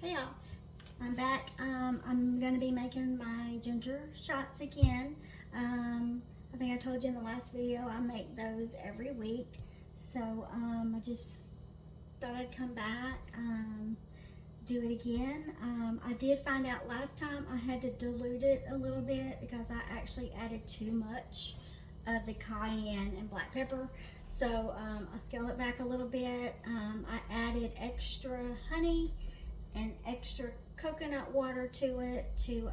Hey y'all, I'm back. I'm going to be making my ginger shots again. I think I told you in the last video I make those every week. So I just thought I'd come back, do it again. I did find out last time I had to dilute it a little bit because I actually added too much of the cayenne and black pepper. So I scaled it back a little bit. I added extra honey and extra coconut water to it to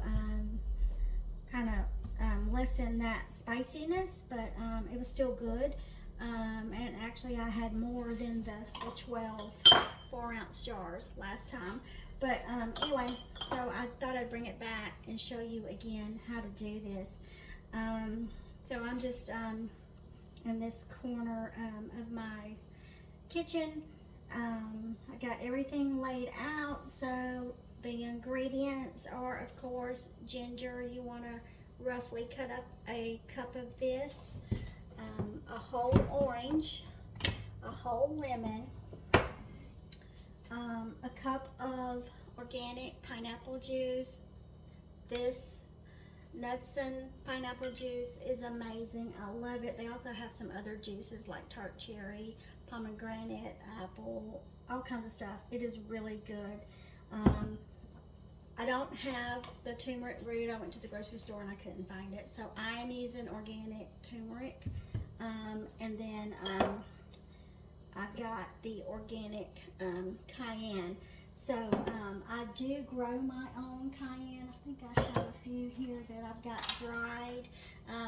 kind of lessen that spiciness, but it was still good. And actually I had more than the 12 4-ounce jars last time. But anyway, so I thought I'd bring it back and show you again how to do this. So I'm just in this corner of my kitchen. I got everything laid out. So the ingredients are, of course, ginger. You want to roughly cut up a cup of this, a whole orange, a whole lemon, a cup of organic pineapple juice. This nuts and pineapple juice is amazing. I love it. They also have some other juices like tart cherry, pomegranate, apple, all kinds of stuff. It is really good. I don't have the turmeric root. I went to the grocery store and I couldn't find it, so I am using organic turmeric. And then I've got the organic cayenne. So I do grow my own cayenne. I think I have a few here that I've got dried.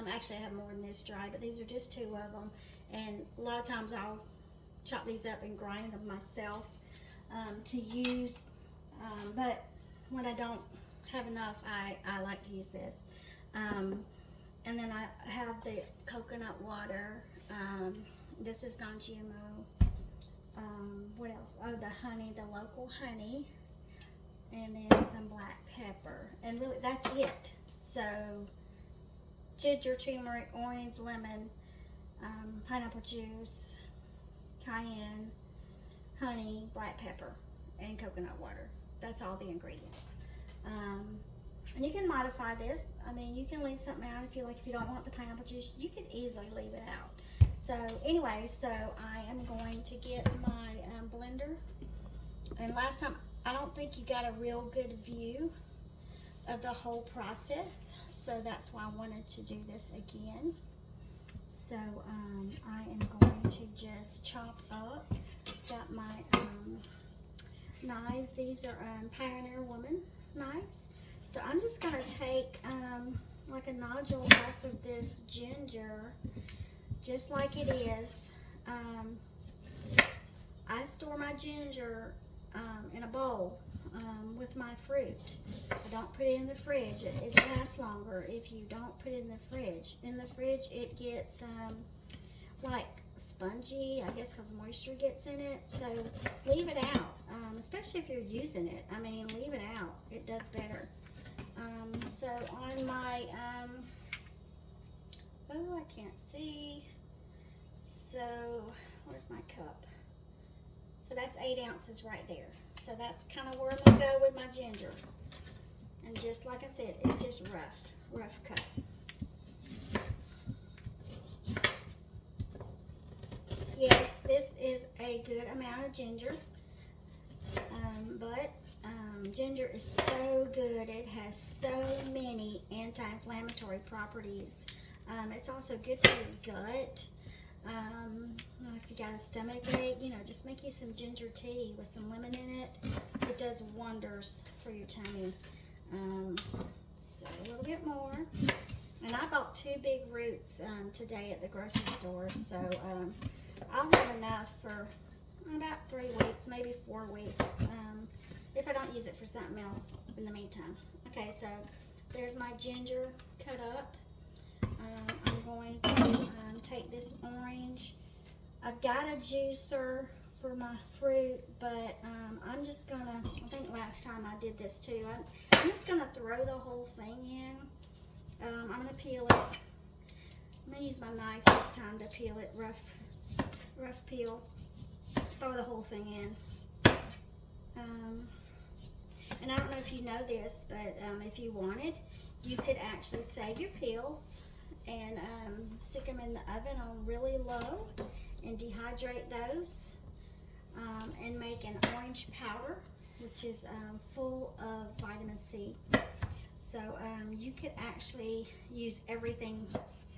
Actually I have more than this dried, but these are just 2 of them. And a lot of times I'll chop these up and grind them myself to use. But when I don't have enough, I like to use this. And then I have the coconut water. This is non-GMO. What else? Oh, the honey, the local honey, and then some black pepper, and really that's it. So ginger, turmeric, orange, lemon, pineapple juice, cayenne, honey, black pepper, and coconut water. That's all the ingredients. And you can modify this. I mean, you can leave something out if you like. If you don't want the pineapple juice, you could easily leave it out. So anyway, so I am going to get my blender. And last time, I don't think you got a real good view of the whole process. So that's why I wanted to do this again. So I am going to just chop up. Got my knives. These are Pioneer Woman knives. So I'm just going to take like a nodule off of this ginger, just like it is. I store my ginger in a bowl with my fruit. I don't put it in the fridge. It lasts longer if you don't put it in the fridge. In the fridge it gets like spongy, I guess, because moisture gets in it. So leave it out, especially if you're using it. I mean, leave it out. It does better. So on my, oh, I can't see. So where's my cup? So that's 8 ounces right there. So that's kind of where I'm gonna go with my ginger. And just like I said, it's just rough cut. Yes, this is a good amount of ginger, but ginger is so good. It has so many anti-inflammatory properties. It's also good for your gut. If you got a stomach ache, you know, just make you some ginger tea with some lemon in it. It does wonders for your tummy. So a little bit more. And I bought 2 big roots today at the grocery store. So I'll have enough for about 3 weeks, maybe 4 weeks, if I don't use it for something else in the meantime. Okay, so there's my ginger cut up. I'm going to take this orange. I've got a juicer for my fruit, but I'm just gonna, I think last time I did this too, I'm just gonna throw the whole thing in. I'm gonna peel it. I'm gonna use my knife this time to peel it, rough peel. Throw the whole thing in. And I don't know if you know this, but if you wanted, you could actually save your peels and stick them in the oven on really low and dehydrate those and make an orange powder, which is full of vitamin C. So you could actually use everything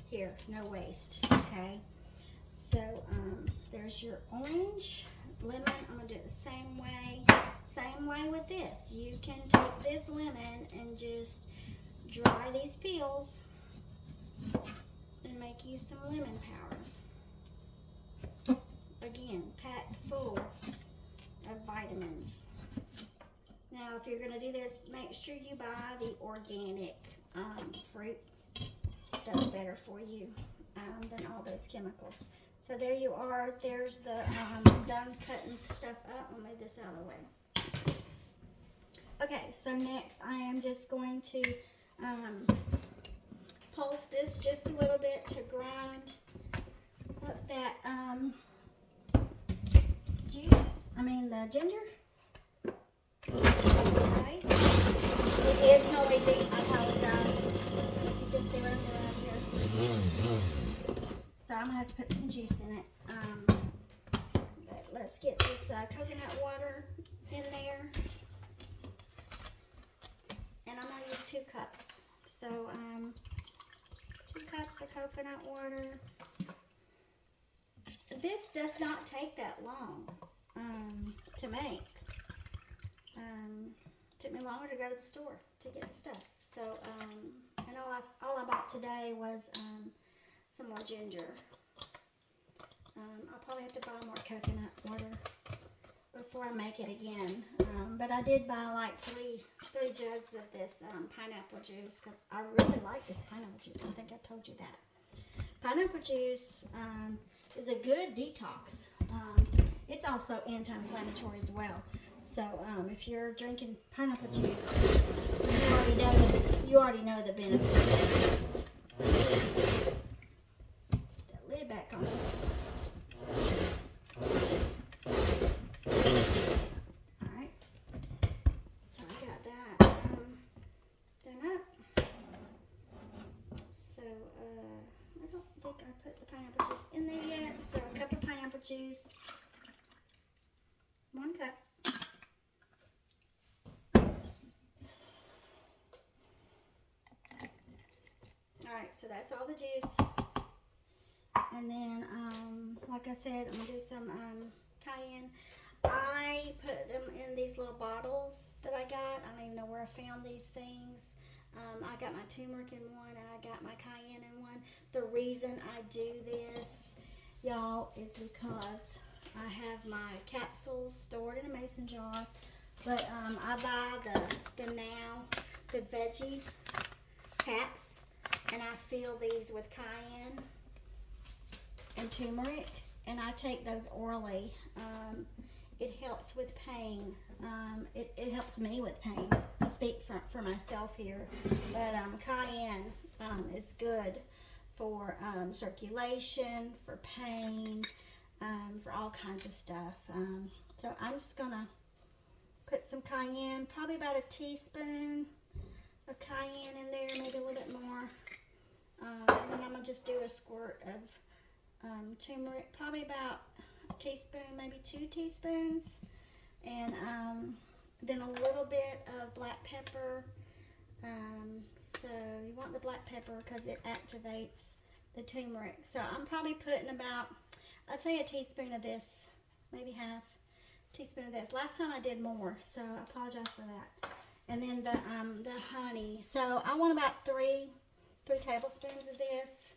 here, no waste, okay? So there's your orange, lemon. I'm gonna do it the same way with this. You can take this lemon and just dry these peels and make you some lemon powder. Again, packed full of vitamins. Now, if you're gonna do this, make sure you buy the organic fruit. It does better for you than all those chemicals. So there you are. There's the done cutting stuff up. I'll move this out of the way. Okay, so next I am just going to pulse this just a little bit to grind up that the ginger. Okay. It is noisy. I apologize. If you can see what I'm doing up here. So I'm going to have to put some juice in it. But let's get this coconut water in there. And I'm going to use 2 cups. So 2 cups of coconut water. This does not take that long to make. Took me longer to go to the store to get the stuff. So, and all I bought today was some more ginger. I'll probably have to buy more coconut water before I make it again. But I did buy like three jugs of this pineapple juice because I really like this pineapple juice. I think I told you that. Pineapple juice is a good detox. It's also anti-inflammatory as well. So if you're drinking pineapple juice, you already know the benefit. Put that lid back on. All right. So I got that done up. So I don't think I put the pineapple juice in there yet. So a cup of pineapple juice, 1 cup. Alright, so that's all the juice. And then, like I said, I'm going to do some cayenne. I put them in these little bottles that I got. I don't even know where I found these things. I got my turmeric in one, and I got my cayenne in one. The reason I do this, y'all, is because I have my capsules stored in a mason jar. But I buy the veggie packs. And I fill these with cayenne and turmeric, and I take those orally. It helps with pain. It helps me with pain. I speak for myself here, but cayenne is good for circulation, for pain, for all kinds of stuff. So I'm just gonna put some cayenne, probably about a teaspoon of cayenne in there, maybe a little bit more. And then I'm going to just do a squirt of turmeric, probably about a teaspoon, maybe 2 teaspoons. And then a little bit of black pepper. So you want the black pepper because it activates the turmeric. So I'm probably putting about, I'd say a teaspoon of this, maybe half teaspoon of this. Last time I did more, so I apologize for that. And then the honey. So I want about 3 tablespoons of this.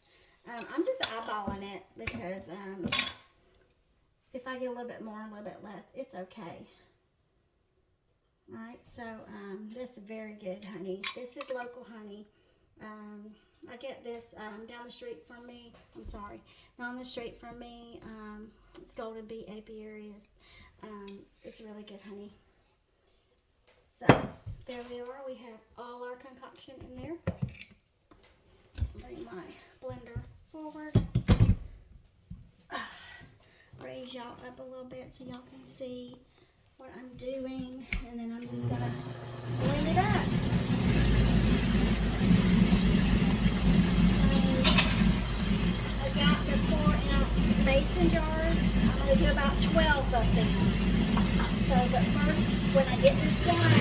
I'm just eyeballing it because if I get a little bit more, a little bit less, it's okay. Alright, so this is very good honey. This is local honey. I get this down the street from me. Down the street from me. It's Golden Bee Apiaries. It's really good honey. So there we are. We have all our concoction in there. Bring my blender forward. Raise y'all up a little bit so y'all can see what I'm doing. And then I'm just going to when I get this done,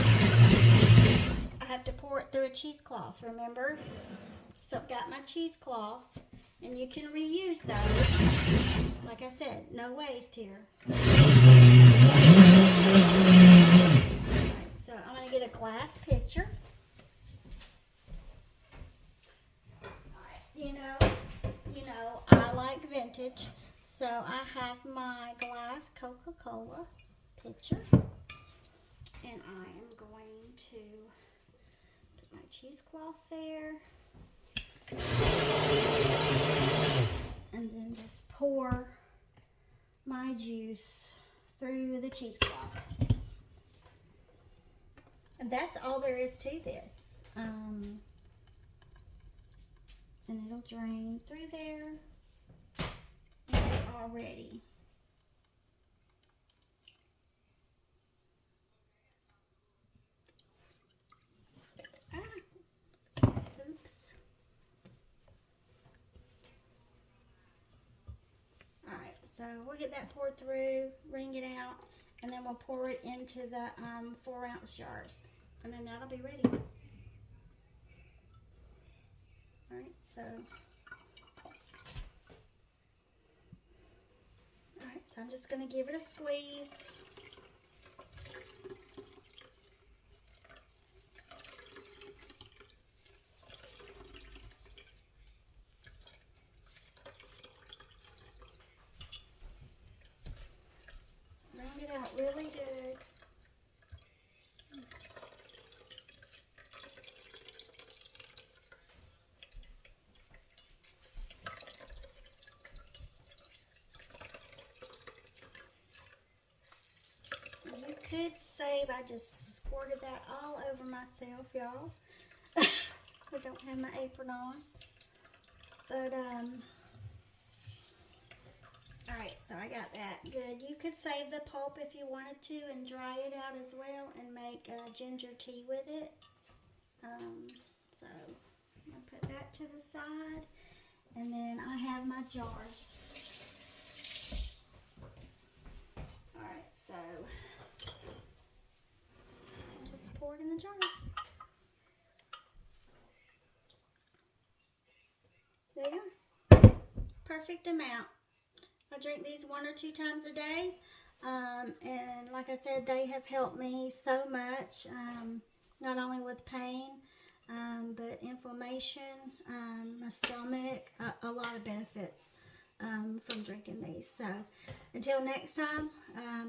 I have to pour it through a cheesecloth, remember? So I've got my cheesecloth, and you can reuse those. Like I said, no waste here. So I'm going to get a glass pitcher. You know, I like vintage, so I have my glass Coca-Cola pitcher, and I am going to put my cheesecloth there, and then just pour my juice through the cheesecloth. And that's all there is to this. And it'll drain through there, and we're all ready. Oops. Alright, so we'll get that poured through, wring it out, and then we'll pour it into the 4-ounce jars. And then that'll be ready. Alright, so I'm just going to give it a squeeze. Wring it out really good. You could save, I just squirted that all over myself, y'all. I don't have my apron on. But, alright, so I got that good. You could save the pulp if you wanted to and dry it out as well and make ginger tea with it. So, I'm going to put that to the side. And then I have my jars. Alright, so just pour it in the jars. There you go. Perfect amount. I drink these 1 or 2 times a day. And like I said, they have helped me so much. Not only with pain, but inflammation, my stomach, a lot of benefits from drinking these. So until next time,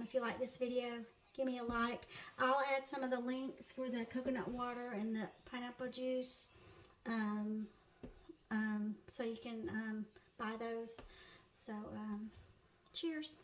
if you like this video, give me a like. I'll add some of the links for the coconut water and the pineapple juice, so you can buy those. So cheers.